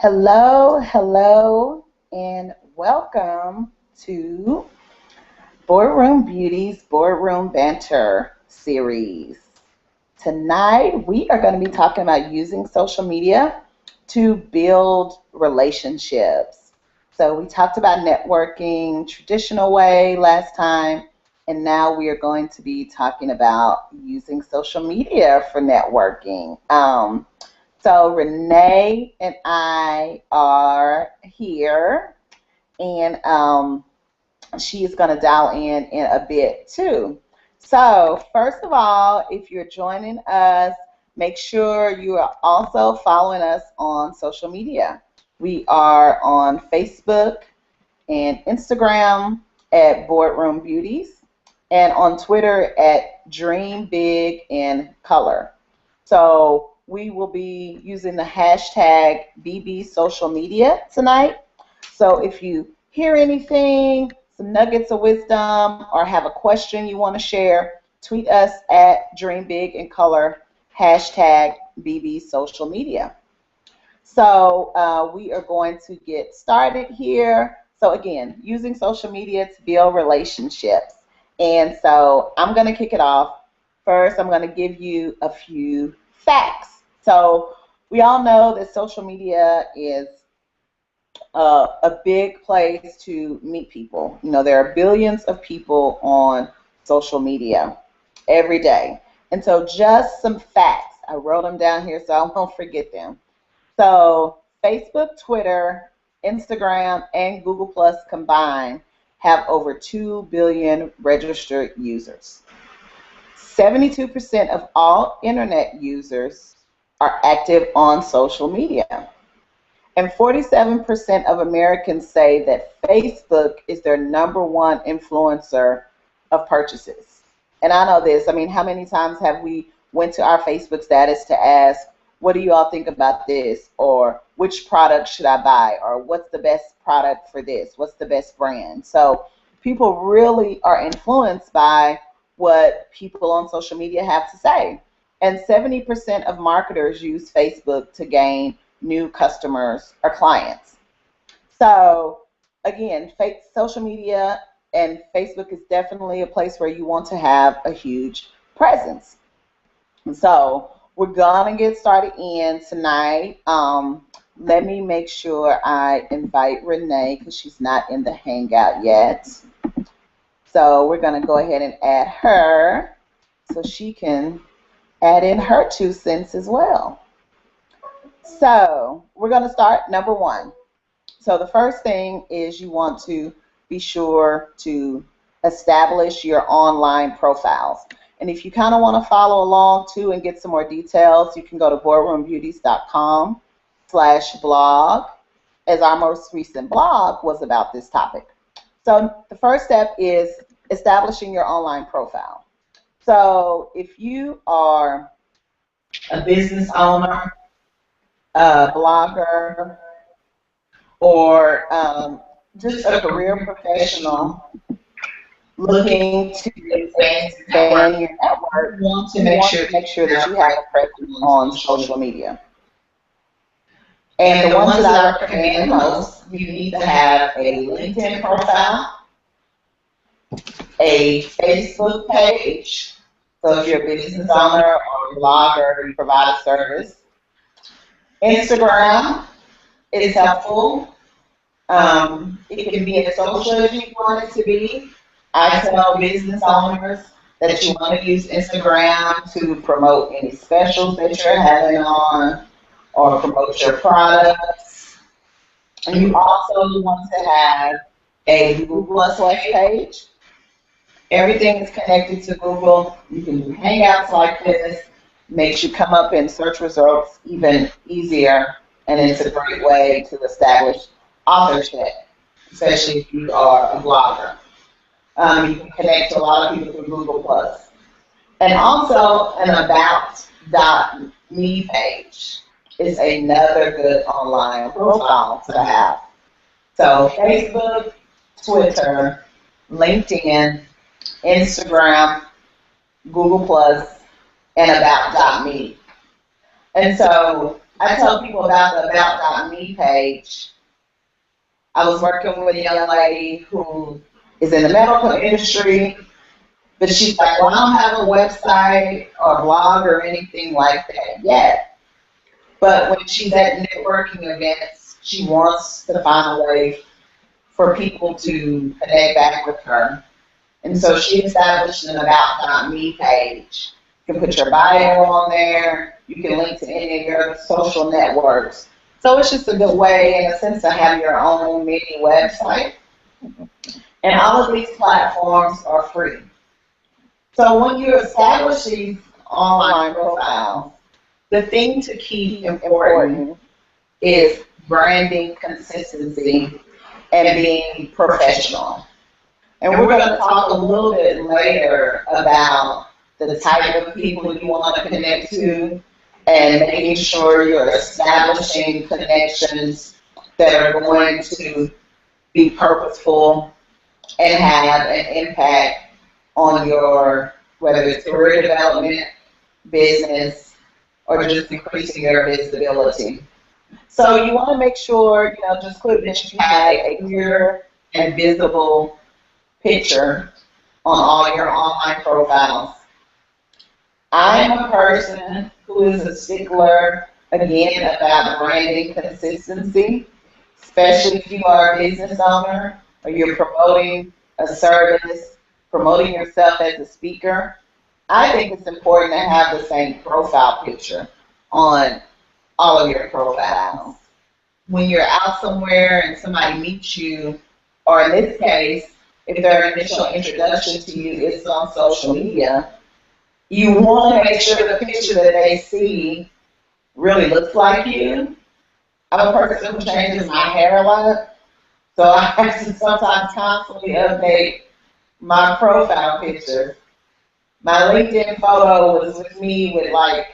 Hello, hello, and welcome to Boardroom Beauties Boardroom Banter series. Tonight, we are going to be talking about using social media to build relationships. So, we talked about networking traditional way last time, and now we are going to be talking about using social media for networking. So Renee and I are here, and she is going to dial in a bit too. So first of all, if you're joining us, make sure you are also following us on social media. We are on Facebook and Instagram at Boardroom Beauties, and on Twitter at Dream Big in Color. So we will be using the hashtag BB Social Media tonight. So if you hear anything, some nuggets of wisdom, or have a question you want to share, tweet us at Dream Big in Color, hashtag BB Social Media. So we are going to get started here. So again, using social media to build relationships. And so I'm going to kick it off. First, I'm going to give you a few facts. So we all know that social media is a big place to meet people. You know, there are billions of people on social media every day. And so just some facts. I wrote them down here so I won't forget them. So Facebook, Twitter, Instagram, and Google Plus combined have over 2 billion registered users. 72% of all internet users are active on social media. And 47% of Americans say that Facebook is their number one influencer of purchases. And I know this. I mean, how many times have we went to our Facebook status to ask, what do you all think about this? Or which product should I buy? Or what's the best product for this? What's the best brand? So people really are influenced by what people on social media have to say. And 70% of marketers use Facebook to gain new customers or clients. So again, social media and Facebook is definitely a place where you want to have a huge presence. So we're gonna get started in tonight. Let me make sure I invite Renee because she's not in the Hangout yet. So we're gonna go ahead and add her so she can add in her 2 cents as well. So we're gonna start number one. So the first thing is you want to be sure to establish your online profiles. And if you kind of want to follow along too and get some more details, you can go to boardroombeauties.com/blog, as our most recent blog was about this topic. So the first step is establishing your online profile. So if you are a business owner, a blogger, or just a career professional looking to expand your network, you want to make sure that you have a presence on social media. And the ones that I recommend the most, you need to have a LinkedIn profile, a Facebook page. So if you're a business owner or a blogger, you provide a service. Instagram is helpful. It can be as social as you want it to be. I tell business owners that you want to use Instagram to promote any specials that you're having on or promote your products. And you also want to have a Google Plus page. Everything is connected to Google. You can do Hangouts like this. Makes you come up in search results even easier, and it's a great way to establish authorship, especially if you are a blogger. You can connect to a lot of people through Google Plus. And also an about.me page is another good online profile to have. So Facebook, Twitter, LinkedIn, Instagram, Google Plus, and about.me. And so I tell people about the About.me page. I was working with a young lady who is in the medical industry, but she's like, well, I don't have a website or blog or anything like that yet. But when she's at networking events, she wants to find a way for people to connect back with her. And so she established an About.me page. You can put your bio on there. You can link to any of your social networks. So it's just a good way, in a sense, to have your own mini website. And all of these platforms are free. So when you establish these online profiles, the thing to keep important is branding consistency and being professional. And we're going to talk a little bit later about the type of people you want to connect to and making sure you're establishing connections that are going to be purposeful and have an impact on your, whether it's career development, business, or just increasing your visibility. So you want to make sure, just clear that you have a clear and visible picture on all your online profiles. I'm a person who is a stickler, again, about branding consistency, especially if you are a business owner or you're promoting a service, promoting yourself as a speaker. I think it's important to have the same profile picture on all of your profiles. When you're out somewhere and somebody meets you, or in this case, if their initial introduction to you is on social media, you want to make sure the picture that they see really looks like you. I'm a person who changes my hair a lot, so I have to sometimes constantly update my profile picture. My LinkedIn photo was with me with like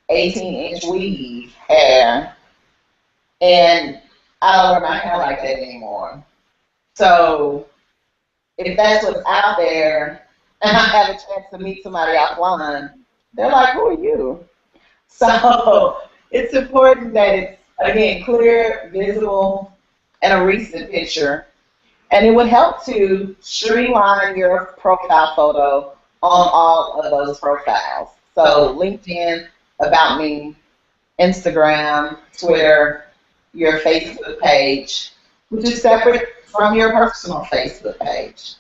18-inch weave hair, and I don't wear my hair like that anymore. So if that's what's out there, and I have a chance to meet somebody offline, they're like, who are you? So it's important that it's, again, clear, visible, and a recent picture. And it would help to streamline your profile photo on all of those profiles. So LinkedIn, About Me, Instagram, Twitter, your Facebook page, which is separate from your personal Facebook page.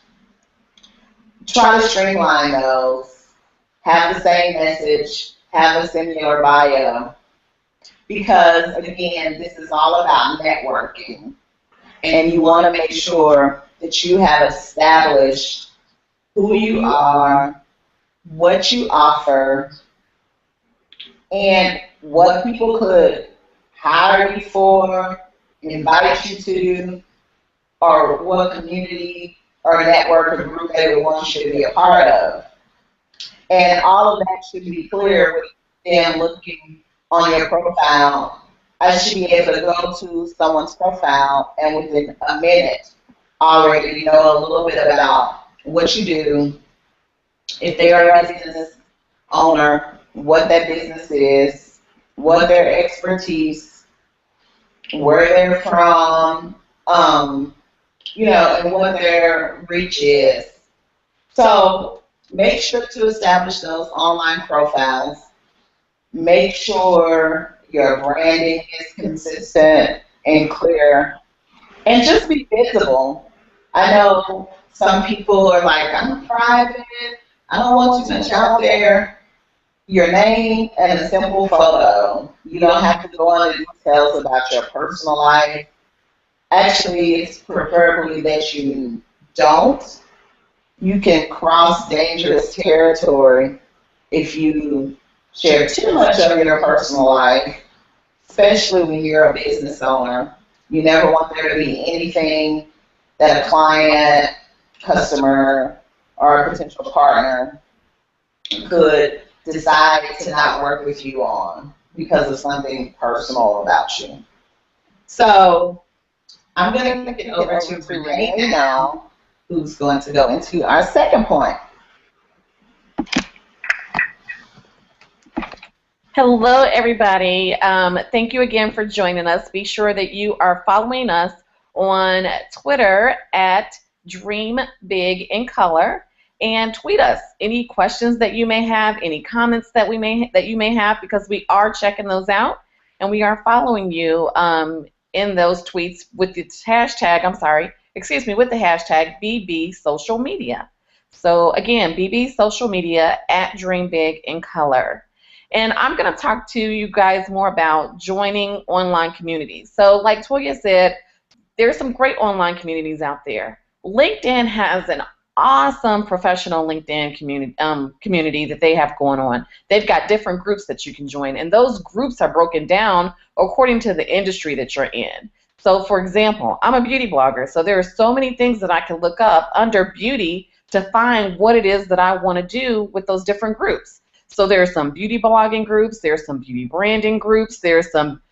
Try to streamline those. Have the same message. Have a similar bio. Because, again, this is all about networking. And you want to make sure that you have established who you are, what you offer, and what people could hire you for, invite you to, or what community or network or group they would want you to be a part of. And all of that should be clear with them looking on your profile. I should be able to go to someone's profile and within a minute already know a little bit about what you do, if they are a business owner, what that business is, what their expertise, where they're from, and what their reach is. So make sure to establish those online profiles. Make sure your branding is consistent and clear. And just be visible. I know some people are like, I'm private. I don't want too much out there. Your name and a simple photo. You don't have to go into details about your personal life. Actually, it's preferably that you don't. You can cross dangerous territory if you share too much of your personal life, especially when you're a business owner. You never want there to be anything that a client, customer, or a potential partner could decide to not work with you on because of something personal about you. So I'm going to get over to Renee now, who's going to go into our second point. Hello, everybody. Thank you again for joining us. Be sure that you are following us on Twitter at Dream Big in Color, and tweet us any questions that you may have, any comments that you may have, because we are checking those out and we are following you in those tweets with the hashtag. Excuse me, with the hashtag BB Social Media. So again, BB Social Media at Dream Big in Color. And I'm going to talk to you guys more about joining online communities. So, like Toya said, there's some great online communities out there. LinkedIn has an awesome professional LinkedIn community that they have going on. They've got different groups that you can join, and those groups are broken down according to the industry that you're in. So, for example, I'm a beauty blogger, so there are so many things that I can look up under beauty to find what it is that I want to do with those different groups. So there are some beauty blogging groups, there's some beauty branding groups, there's some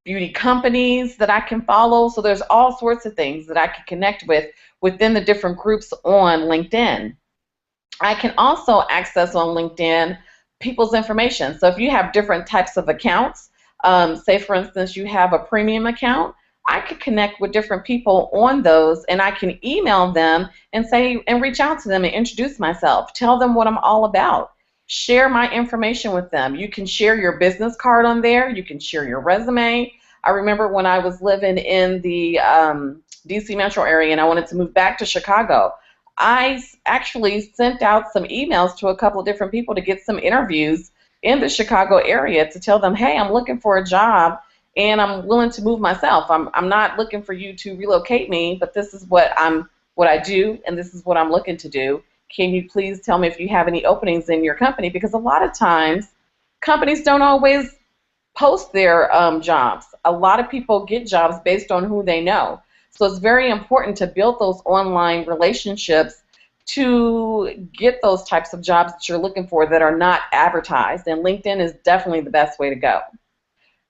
beauty companies that I can follow. So there's all sorts of things that I can connect with within the different groups on LinkedIn. I can also access on LinkedIn people's information. So if you have different types of accounts, say for instance you have a premium account, I could connect with different people on those, and I can email them and say and reach out to them and introduce myself, tell them what I'm all about, share my information with them. You can share your business card on there, you can share your resume. I remember when I was living in the DC metro area and I wanted to move back to Chicago, I actually sent out some emails to a couple of different people to get some interviews in the Chicago area to tell them, hey, I'm looking for a job and I'm willing to move myself. I'm not looking for you to relocate me, but this is what I do, and this is what I'm looking to do. Can you please tell me if you have any openings in your company? Because a lot of times companies don't always post their jobs. A lot of people get jobs based on who they know. So it's very important to build those online relationships to get those types of jobs that you're looking for that are not advertised. And LinkedIn is definitely the best way to go.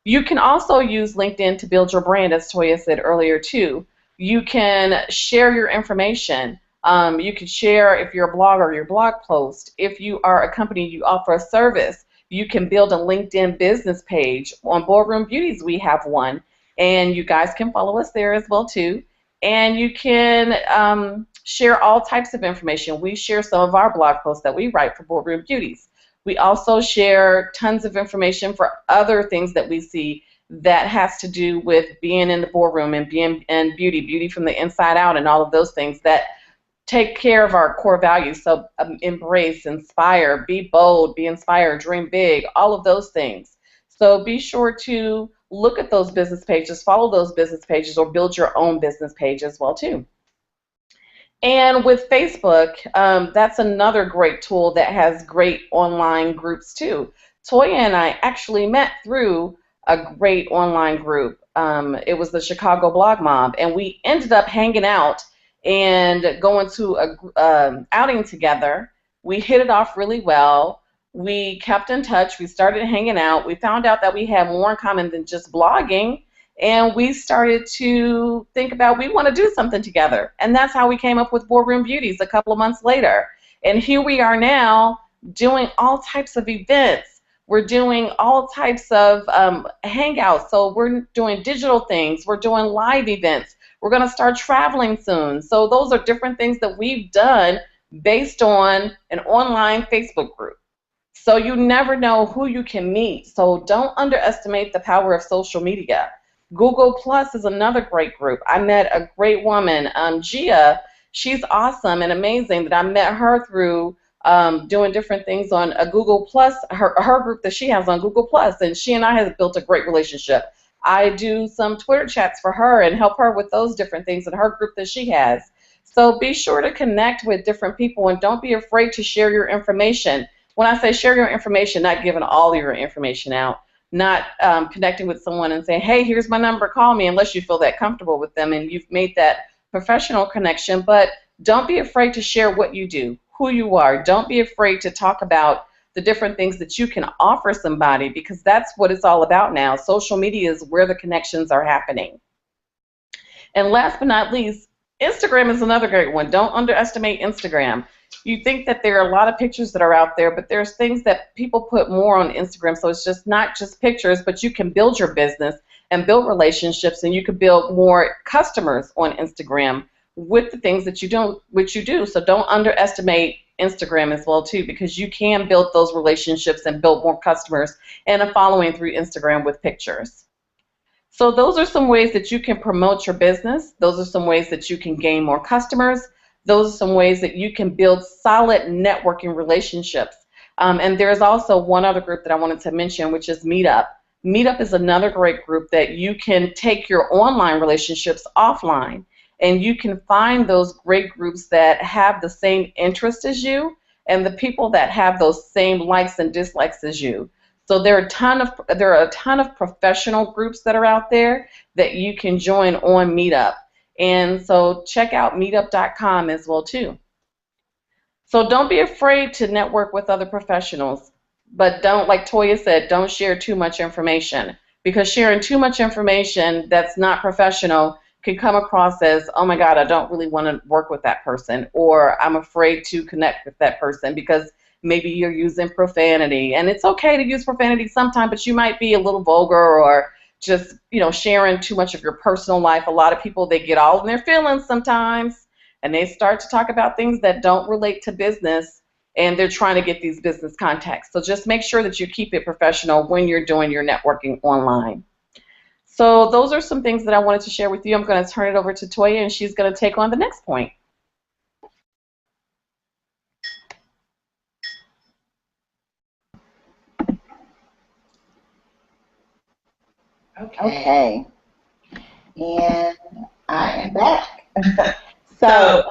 You can also use LinkedIn to build your brand, as Toya said earlier, too. You can share your information. You can share, if you're a blogger, your blog post. If you are a company, you offer a service, you can build a LinkedIn business page. On Boardroom Beauties, we have one, and you guys can follow us there as well, too. And you can share all types of information. We share some of our blog posts that we write for Boardroom Beauties. We also share tons of information for other things that we see that has to do with being in the boardroom and being in beauty from the inside out, and all of those things that take care of our core values. So embrace, inspire, be bold, be inspired, dream big, all of those things. So be sure to look at those business pages, follow those business pages, or build your own business page as well too. And with Facebook, that's another great tool that has great online groups too. Toya and I actually met through a great online group. It was the Chicago Blog Mob, and we ended up hanging out and going to a outing together. We hit it off really well. We kept in touch. We started hanging out. We found out that we had more in common than just blogging. And we started to think about we want to do something together. And that's how we came up with Boardroom Beauties a couple of months later. And here we are now doing all types of events. We're doing all types of hangouts. So we're doing digital things. We're doing live events. We're going to start traveling soon. So those are different things that we've done based on an online Facebook group. So you never know who you can meet. So don't underestimate the power of social media. Google Plus is another great group. I met a great woman, Gia. She's awesome and amazing that I met her through doing different things on a Google Plus, her group that she has on Google Plus, and she and I have built a great relationship. I do some Twitter chats for her and help her with those different things in her group that she has. So be sure to connect with different people and don't be afraid to share your information. When I say share your information, not giving all your information out, not connecting with someone and saying, hey, here's my number, call me, unless you feel that comfortable with them and you've made that professional connection. But don't be afraid to share what you do, who you are. Don't be afraid to talk about the different things that you can offer somebody, because that's what it's all about now. Social media is where the connections are happening. And last but not least, Instagram is another great one. Don't underestimate Instagram. you think that there are a lot of pictures that are out there, but there's things that people put more on Instagram. So it's just not just pictures, but you can build your business and build relationships, and you can build more customers on Instagram with the things that you don't, which you do. So don't underestimate Instagram as well too, because you can build those relationships and build more customers and a following through Instagram with pictures. So those are some ways that you can promote your business. Those are some ways that you can gain more customers. Those are some ways that you can build solid networking relationships. And there's also one other group that I wanted to mention, which is Meetup. Meetup is another great group that you can take your online relationships offline, and you can find those great groups that have the same interest as you and the people that have those same likes and dislikes as you. So there are a ton of professional groups that are out there that you can join on Meetup. And so check out meetup.com as well too. So don't be afraid to network with other professionals, but don't, like Toya said, don't share too much information, because sharing too much information that's not professional can come across as, oh my God, I don't really want to work with that person, or I'm afraid to connect with that person because maybe you're using profanity. And it's okay to use profanity sometimes, but you might be a little vulgar or just, sharing too much of your personal life. A lot of people, they get all in their feelings sometimes, and they start to talk about things that don't relate to business, and they're trying to get these business contacts. So just make sure that you keep it professional when you're doing your networking online. So those are some things that I wanted to share with you. I'm going to turn it over to Toya, and she's going to take on the next point. Okay. And I am back. So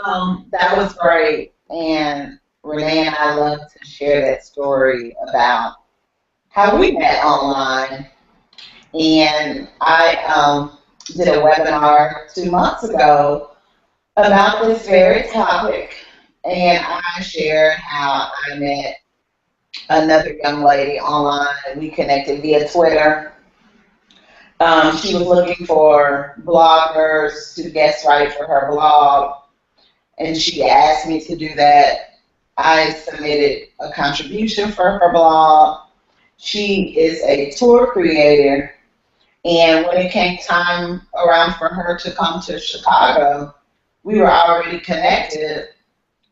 that was great. And Renee and I love to share that story about how we met online. And I did a webinar 2 months ago about this very topic. And I shared how I met another young lady online, and we connected via Twitter. She was looking for bloggers to guest write for her blog, and she asked me to do that. I submitted a contribution for her blog. She is a tour creator, and when it came time around for her to come to Chicago, we were already connected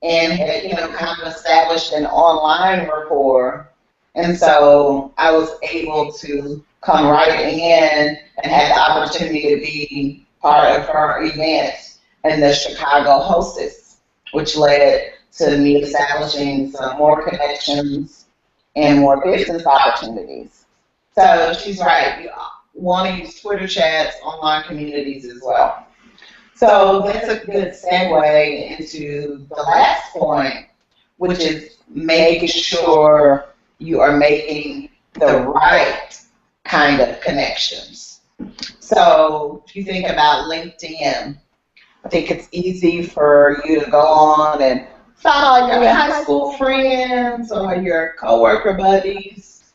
and had, kind of established an online rapport. And so I was able to come right in and had the opportunity to be part of her event and the Chicago hostess, which led to me establishing some more connections and more business opportunities. So she's right. You want to use Twitter chats, online communities as well. So that's a good segue into the last point, which is making sure you are making the right kind of connections. So if you think about LinkedIn, I think it's easy for you to go on and find all your high school friends or your coworker buddies.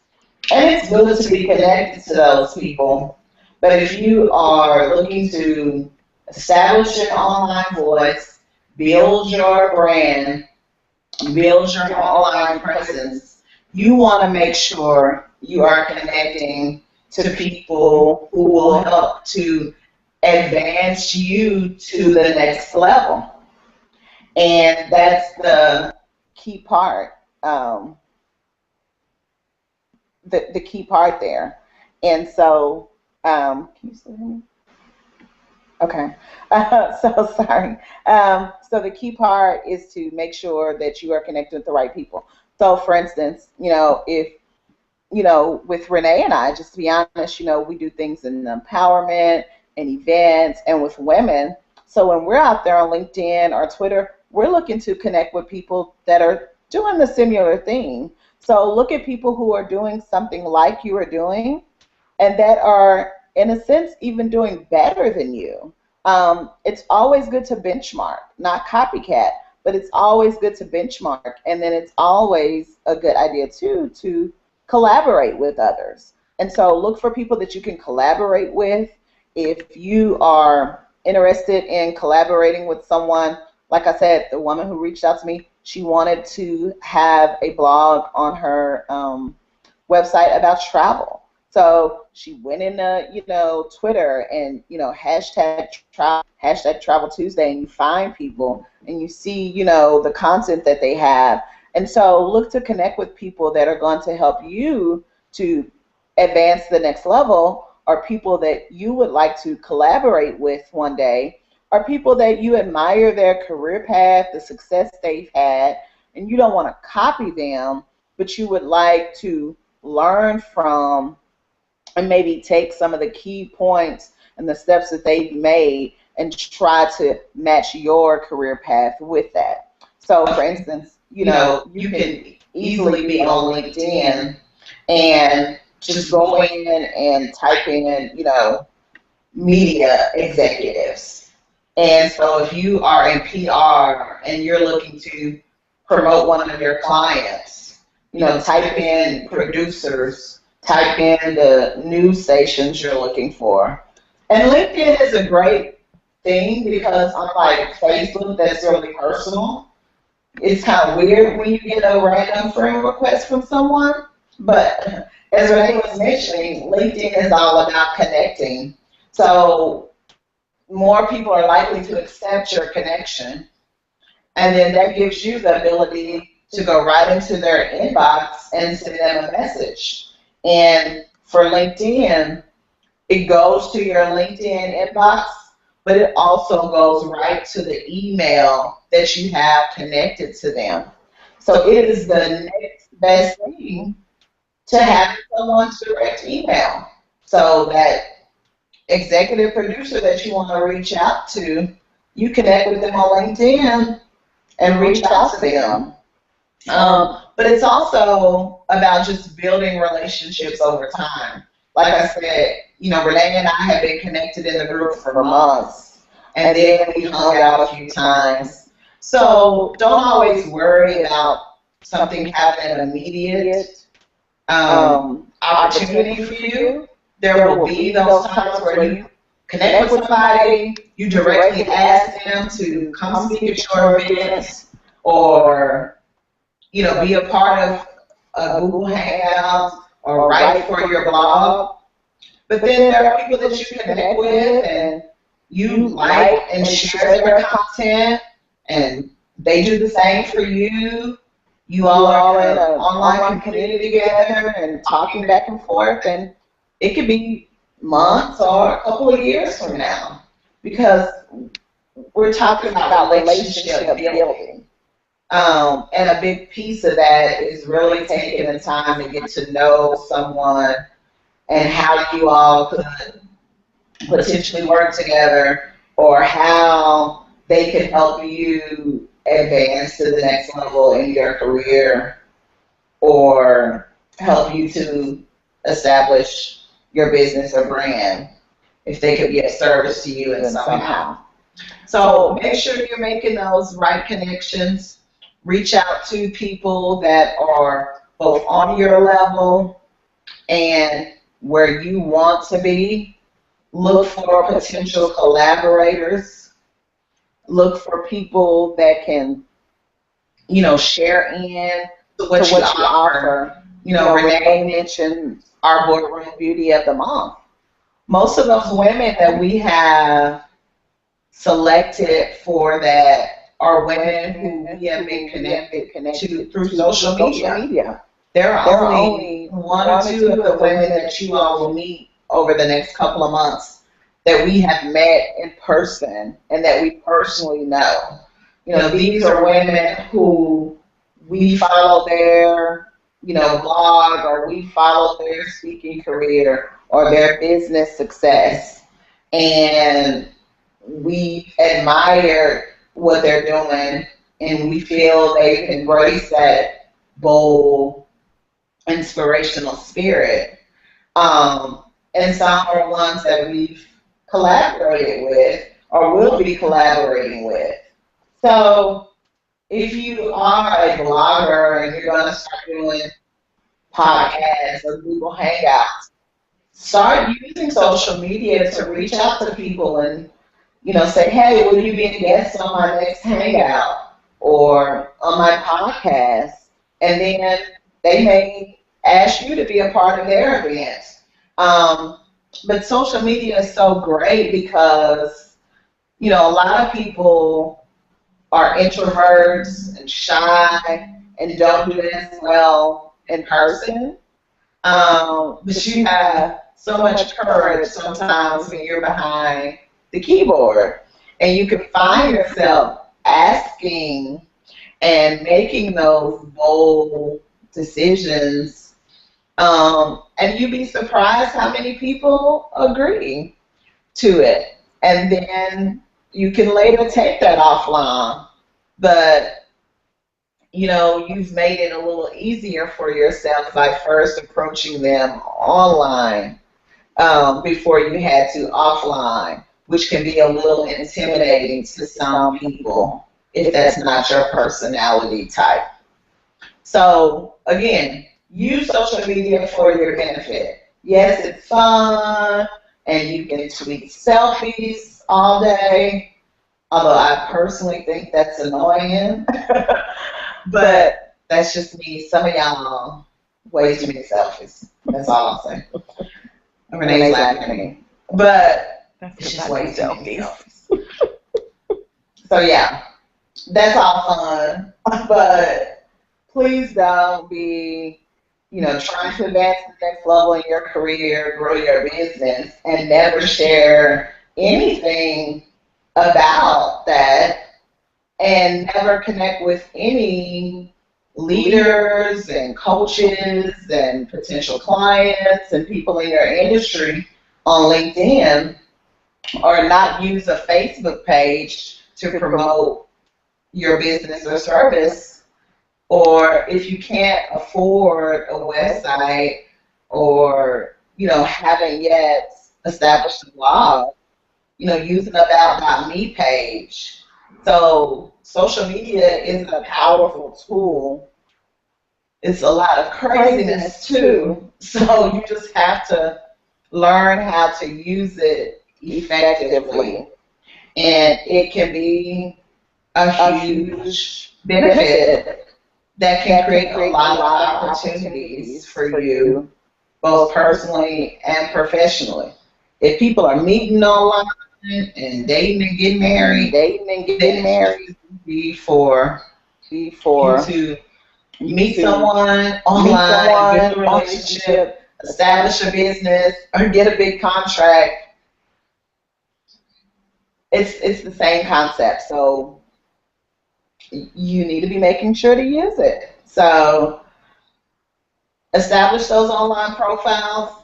And it's good to be connected to those people. But if you are looking to establish your online voice, build your brand, build your online presence, you want to make sure you are connecting to people who will help to advance you to the next level. And that's the key part, the key part there. And so, can you still hear me? Okay. So sorry. So the key part is to make sure that you are connected with the right people. So for instance, if, with Renee and I, just to be honest, we do things in empowerment and events and with women. So when we're out there on LinkedIn or Twitter, we're looking to connect with people that are doing the similar thing. So look at people who are doing something like you are doing and that are, in a sense, even doing better than you. It's always good to benchmark, not copycat, but it's always good to benchmark. And then it's always a good idea, too, to collaborate with others. And so look for people that you can collaborate with. If you are interested in collaborating with someone, like I said, the woman who reached out to me, she wanted to have a blog on her website about travel. So she went into, Twitter and, hashtag Travel Tuesday, and you find people and you see, the content that they have. And so look to connect with people that are going to help you to advance the next level, or people that you would like to collaborate with one day, or people that you admire their career path, the success they've had, and you don't want to copy them, but you would like to learn from and maybe take some of the key points and the steps that they've made and try to match your career path with that. So, for instance, you can easily be on LinkedIn and just go in and type in, media executives. And so if you are in PR and you're looking to promote one of your clients, type in producers, type in the news stations you're looking for. And LinkedIn is a great thing because unlike Facebook, that's really personal. It's kind of weird when you get a random friend request from someone, but as Renee was mentioning, LinkedIn is all about connecting. So more people are likely to accept your connection, and then that gives you the ability to go right into their inbox and send them a message. And for LinkedIn, it goes to your LinkedIn inbox, but it also goes right to the email that you have connected to them. So it is the next best thing to have someone's direct email. So that executive producer that you want to reach out to, you connect with them on LinkedIn and reach out to them. But it's also about just building relationships over time. Like I said, Renee and I have been connected in the group for months, and then we hung out a few times. So don't always worry about something having an immediate opportunity for you. There will be those times where you connect with somebody, you directly ask them to come speak at your events, or be a part of a Google Hangout or write for your blog. But then there are people that you connect with and you like and share their content, and they do the same for you. You all are in an online community together and talking back and forth, and it could be months or a couple of years from now, because we're talking about relationship building. And a big piece of that is really taking the time to get to know someone and how you all could potentially work together, or how they can help you advance to the next level in your career, or help you to establish your business or brand, if they could be of service to you in somehow. So make sure you're making those right connections. Reach out to people that are both on your level and where you want to be. Look for potential collaborators. Look for people that can, share in what you offer. Renee mentioned our Boardroom Beauty of the Month. Most of those women that we have selected for that are women who we have been connected to through social media. There are only one or two of the women that you all will meet over the next couple of months that we have met in person and that we personally know. These are women who we follow their, blog, or we follow their speaking career or their business success, and we admire what they're doing, and we feel they embrace that bold, inspirational spirit. And some are ones that we've collaborated with or will be collaborating with. So if you are a blogger and you're going to start doing podcasts or Google Hangouts, start using social media to reach out to people and say, hey, will you be a guest on my next hangout? or on my podcast, and then they may ask you to be a part of their events. Um, but social media is so great because, a lot of people are introverts and shy and don't do as well in person. But you have so much courage sometimes when you're behind the keyboard, and you can find yourself asking and making those bold decisions. And you'd be surprised how many people agree to it. And then you can later take that offline. But you've made it a little easier for yourself by first approaching them online before you had to offline, which can be a little intimidating to some people if that's not your personality type. So, again, use social media for your benefit. Yes, it's fun, and you can tweet selfies all day, although I personally think that's annoying. But that's just me. Some of y'all way too many selfies. That's all I'll say. Renee's laughing at me. But it's just way too many selfies. So yeah, that's all fun. But please don't be, trying to advance to the next level in your career, grow your business, and never share anything about that, and never connect with any leaders and coaches and potential clients and people in your industry on LinkedIn, or not use a Facebook page to promote your business or service, or if you can't afford a website or haven't yet established a blog, use an about.me page. So social media is a powerful tool. It's a lot of craziness too. So you just have to learn how to use it effectively. And it can be a huge benefit that can create a lot of opportunities for you, both personally and professionally. If people are meeting online and dating and getting married before you to meet someone online, build a relationship, establish a business, or get a big contract. It's the same concept. So you need to be making sure to use it. So establish those online profiles,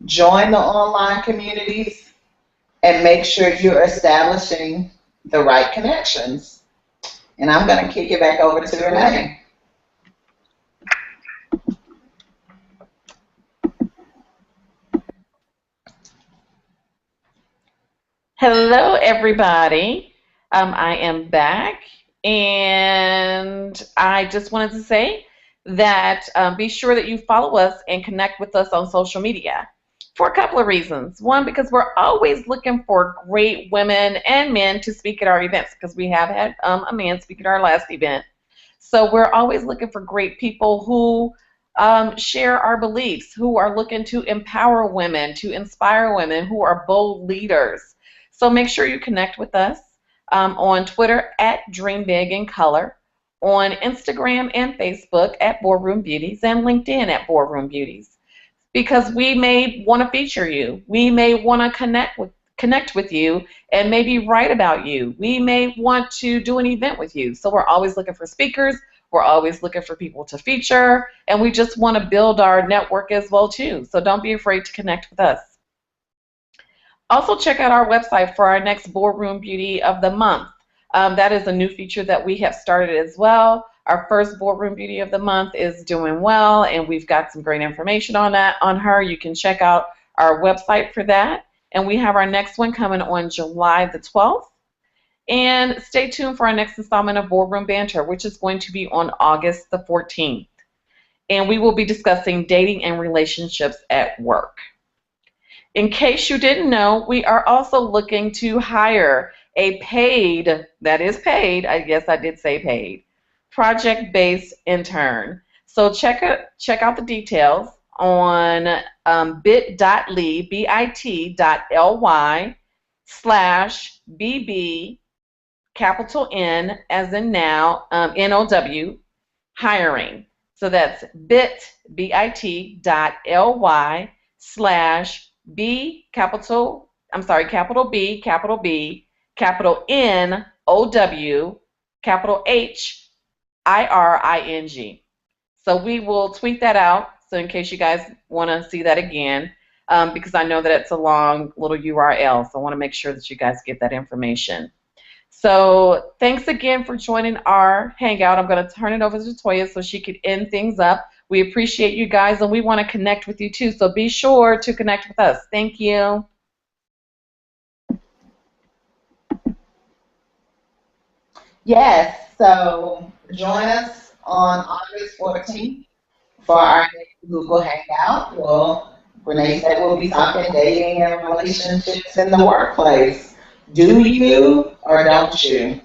join the online communities, and make sure you're establishing the right connections. And I'm going to kick it back over to Renee. Hello, everybody. I am back, and I just wanted to say that be sure that you follow us and connect with us on social media for a couple of reasons. One, because we're always looking for great women and men to speak at our events, because we have had a man speak at our last event. So we're always looking for great people who share our beliefs, who are looking to empower women, to inspire women, who are bold leaders. So make sure you connect with us on Twitter at Dream Big in Color, on Instagram and Facebook at Boardroom Beauties, and LinkedIn at Boardroom Beauties, because we may want to feature you. We may want to connect with you and maybe write about you. We may want to do an event with you. So we're always looking for speakers. We're always looking for people to feature, and we just want to build our network as well too. So don't be afraid to connect with us. Also, check out our website for our next Boardroom Beauty of the Month. That is a new feature that we have started as well. Our first Boardroom Beauty of the Month is doing well, and we've got some great information on her. You can check out our website for that. And we have our next one coming on July the 12th. And stay tuned for our next installment of Boardroom Banter, which is going to be on August the 14th. And we will be discussing dating and relationships at work. In case you didn't know, we are also looking to hire a paid, that is paid, I guess I did say paid, project-based intern. So check out the details on bit.ly, bit.ly / BB, capital N as in now, NOW, hiring. So that's bit.ly / capital B, capital N, OW, capital HIRING. So we will tweet that out. So in case you guys want to see that again, because I know that it's a long little URL. So I want to make sure that you guys get that information. So thanks again for joining our hangout. I'm going to turn it over to Toya so she could end things up. We appreciate you guys, and we want to connect with you too. So be sure to connect with us. Thank you. Yes, so join us on August 14th for our next Google Hangout. Well, Renee said we'll be talking dating and relationships in the workplace. Do you or don't you?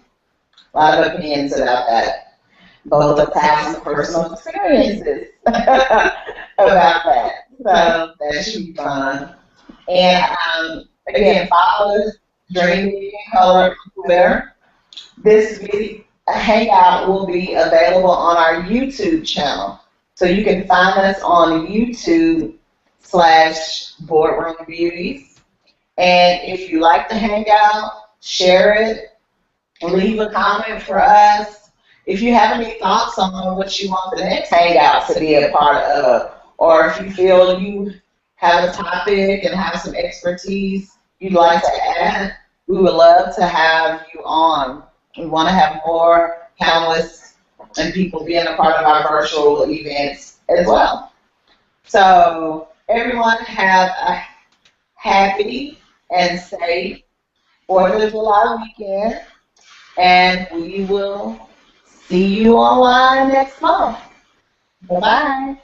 A lot of opinions about that. Both of us have some personal experiences about that. So that should be fun. And again, follow us, Dream Media Color on Twitter. This hangout will be available on our YouTube channel. So you can find us on YouTube / Boardroom Beauties. And if you like the hangout, share it, leave a comment for us. If you have any thoughts on what you want the next hangout to be a part of, or if you feel you have a topic and have some expertise you'd like to add, we would love to have you on. We want to have more panelists and people being a part of our virtual events as well. So everyone have a happy and safe 4th of July weekend, and we will see you online next month. Bye-bye.